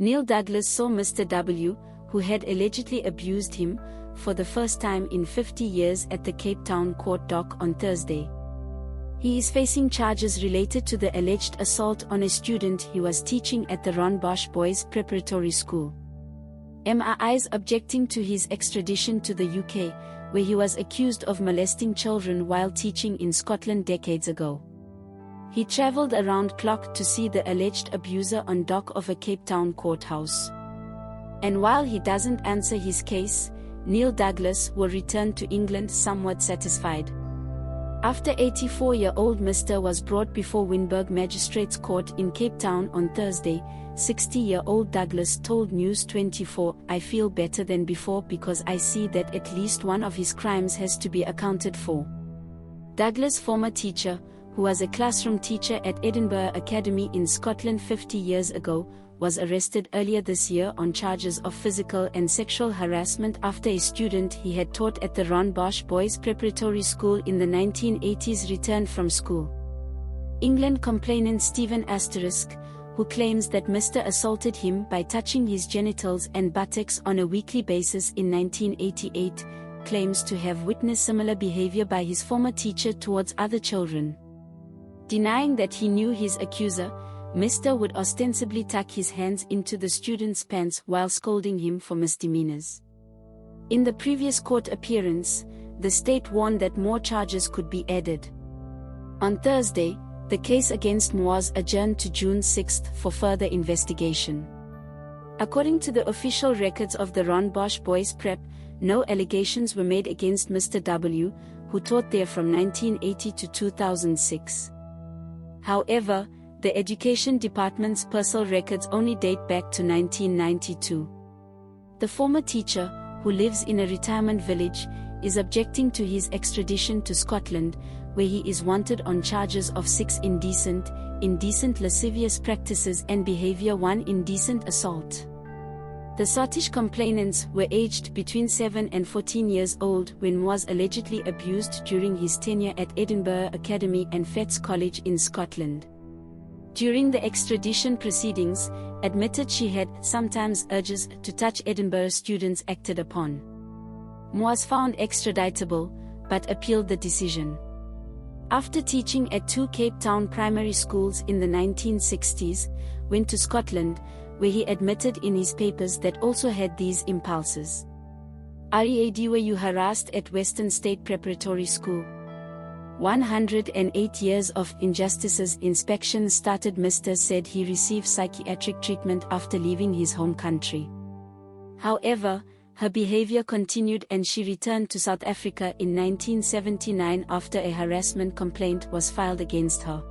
Neil Douglas saw Mr. W., who had allegedly abused him, for the first time in 50 years at the Cape Town court dock on Thursday. He is facing charges related to the alleged assault on a student he was teaching at the Rondebosch Boys Preparatory School. Mris objecting to his extradition to the UK, where he was accused of molesting children while teaching in Scotland decades ago. He travelled around clock to see the alleged abuser on dock of a Cape Town courthouse. And while he doesn't answer his case, Neil Douglas will return to England somewhat satisfied. After 84-year-old Mr. was brought before Wynberg Magistrates Court in Cape Town on Thursday, 60-year-old Douglas told News 24, "I feel better than before because I see that at least one of his crimes has to be accounted for." Douglas' former teacher, who was a classroom teacher at Edinburgh Academy in Scotland 50 years ago, was arrested earlier this year on charges of physical and sexual harassment after a student he had taught at the Rondebosch Boys Preparatory School in the 1980s returned from school. England complainant Stephen who claims that Mr. assaulted him by touching his genitals and buttocks on a weekly basis in 1988, claims to have witnessed similar behavior by his former teacher towards other children. Denying that he knew his accuser, Mr. would ostensibly tuck his hands into the student's pants while scolding him for misdemeanors. In the previous court appearance, the state warned that more charges could be added. On Thursday, the case against Mrwas adjourned to June 6 for further investigation. According to the official records of the Rondebosch Boys Prep, no allegations were made against Mr. W., who taught there from 1980 to 2006. However, the Education Department's PERSAL records only date back to 1992. The former teacher, who lives in a retirement village, is objecting to his extradition to Scotland, where he is wanted on charges of 6 indecent, lascivious practices and behavior, 1 indecent assault. The Sottish complainants were aged between 7 and 14 years old when was allegedly abused during his tenure at Edinburgh Academy and Fettes College in Scotland. During the extradition proceedings, admitted she had sometimes urges to touch Edinburgh students acted upon. Was found extraditable, but appealed the decision. After teaching at 2 Cape Town primary schools in the 1960s, went to Scotland, where he admitted in his papers that also had these impulses. "Read were you harassed at Western State Preparatory School?" 108 years of injustices inspection started. Mr. said he received psychiatric treatment after leaving his home country. However, her behavior continued and she returned to South Africa in 1979 after a harassment complaint was filed against her.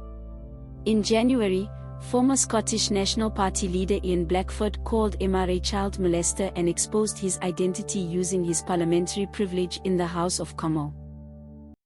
In January, former Scottish National Party leader Ian Blackford called Mr. a child molester and exposed his identity using his parliamentary privilege in the House of Commo.